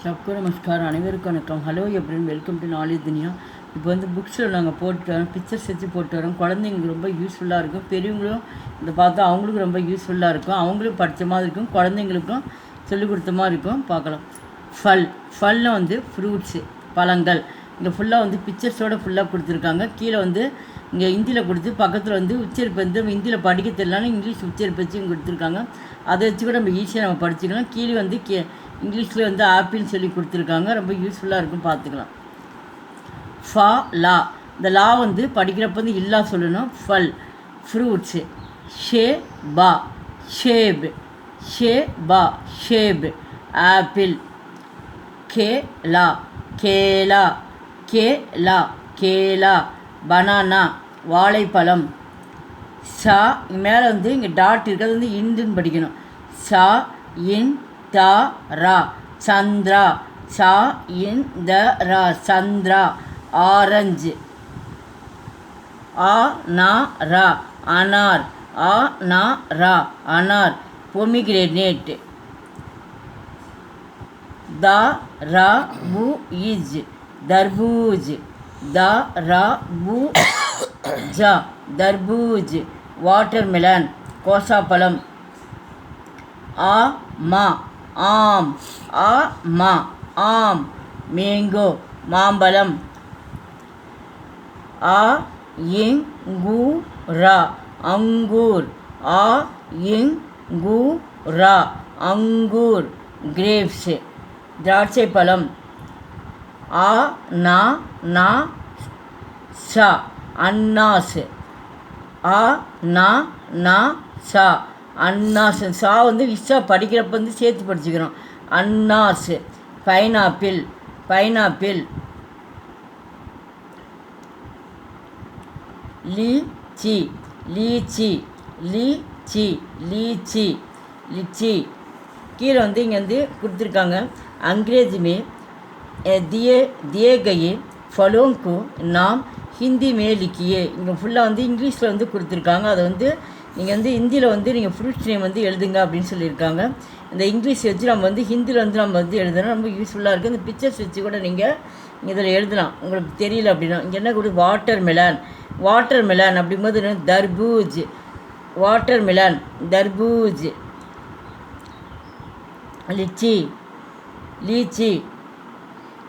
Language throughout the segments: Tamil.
सबको नमस्कार அனைவருக்கும் வணக்கம். ஹலோ எப்ரின், வெல்கம் டு நாலேஜ் துனியா. இப்போ வந்து புக்ஸில் நாங்கள் போட்டு வரோம், பிக்சர்ஸ் வச்சு போட்டு வரோம். குழந்தைங்களுக்கு ரொம்ப யூஸ்ஃபுல்லாக இருக்கும். பெரியவங்களும் இதை பார்த்தா அவங்களுக்கும் ரொம்ப யூஸ்ஃபுல்லாக இருக்கும். அவங்களும் படித்த மாதிரி இருக்கும், குழந்தைங்களுக்கும் சொல்லிக் கொடுத்த மாதிரி இருக்கும். பார்க்கலாம். ஃபல்னு வந்து ஃப்ரூட்ஸு, பழங்கள். இங்கே ஃபுல்லாக வந்து பிக்சர்ஸோடு ஃபுல்லாக கொடுத்துருக்காங்க. கீழே வந்து இங்கே ஹிந்தியில் கொடுத்து பக்கத்தில் வந்து உச்சரிப்பு வந்து ஹிந்தியில் படிக்க தெரியலனாலும் இங்கிலீஷ் உச்சரிப்பு வச்சு கொடுத்துருக்காங்க. அதை வச்சு கூட நம்ம ஈஸியாக நம்ம படிச்சுக்கலாம். கீழே வந்து இங்கிலீஷில் வந்து ஆப்பிள்னு சொல்லி கொடுத்துருக்காங்க. ரொம்ப யூஸ்ஃபுல்லாக இருக்கும், பார்த்துக்கலாம். லா, இந்த லா வந்து படிக்கிறப்ப வந்து இல்லா சொல்லணும். ஃப்ரூட்ஸு. ஷேப் ஆப்பிள். கேலா பனானா, வாழைப்பழம். மேலே வந்து இங்கே டாட் இருக்கிறது வந்து இந்துன்னு படிக்கணும். சந்திரா. சந்திரா. ஆரஞ்சு. அனார். பொமிகிரேனேட். தர்பூஜ். வாட்டர்மெலன், கோசாப்பழம். ஆம். மேங்கோ, மாம்பழம். அங்கூர். கிரேப்ஸ், திராட்சை பழம். அன்னாஸ். அன்னாஸ். வந்து இஸ்ஸா படிக்கிறப்ப வந்து சேர்த்து படிச்சுக்கிறோம். அன்னாஸ். பைனாப்பிள். लीची. கீழே வந்து இங்கே வந்து கொடுத்துருக்காங்க. अंग्रेजी में दिए गए फलों को नाम ஹிந்தி மே லிக்கியே. இங்கே ஃபுல்லாக வந்து இங்கிலீஷில் வந்து கொடுத்துருக்காங்க. அதை வந்து நீங்கள் வந்து ஹிந்தியில் வந்து நீங்கள் ஃப்ரூட்ஸ் நேம் வந்து எழுதுங்க அப்படின்னு சொல்லியிருக்காங்க. இந்த இங்கிலீஷ் வச்சு நம்ம வந்து ஹிந்தியில் வந்து நம்ம வந்து எழுதணும். ரொம்ப யூஸ்ஃபுல்லாக இருக்குது. இந்த பிக்சர்ஸ் வச்சு கூட நீங்கள் இதில் எழுதலாம். உங்களுக்கு தெரியல அப்படின்னா இங்கே என்ன கொடு வாட்டர்மெலன் அப்படிங்கும்போது தர்பூஜ்.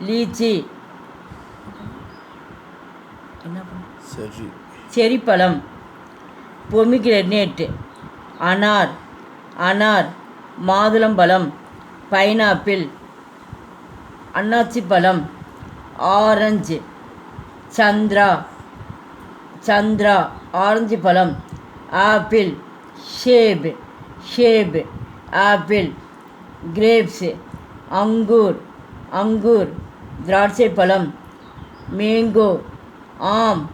लीची. செரிப்பழம். பொமிகிரேனேட். அனார். மாதுளம்பழம். பைனாப்பிள். அன்னாச்சி பழம். ஆரஞ்சு. சந்திரா. ஆரஞ்சு பழம். ஆப்பிள். ஷேப் ஆப்பிள். கிரேப்ஸ். அங்கூர். திராட்சை பழம். மேங்கோ. ஆம்.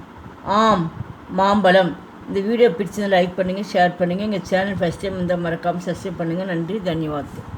மாம்பழம். இந்த வீடியோ பிடிச்சதை லைக் பண்ணுங்கள், ஷேர் பண்ணுங்கள். எங்கள் சேனல் ஃபஸ்ட் டைம் இருந்தால் மறக்காமல் சப்ஸ்கிரைப் பண்ணுங்கள். நன்றி, தன்யவாத்.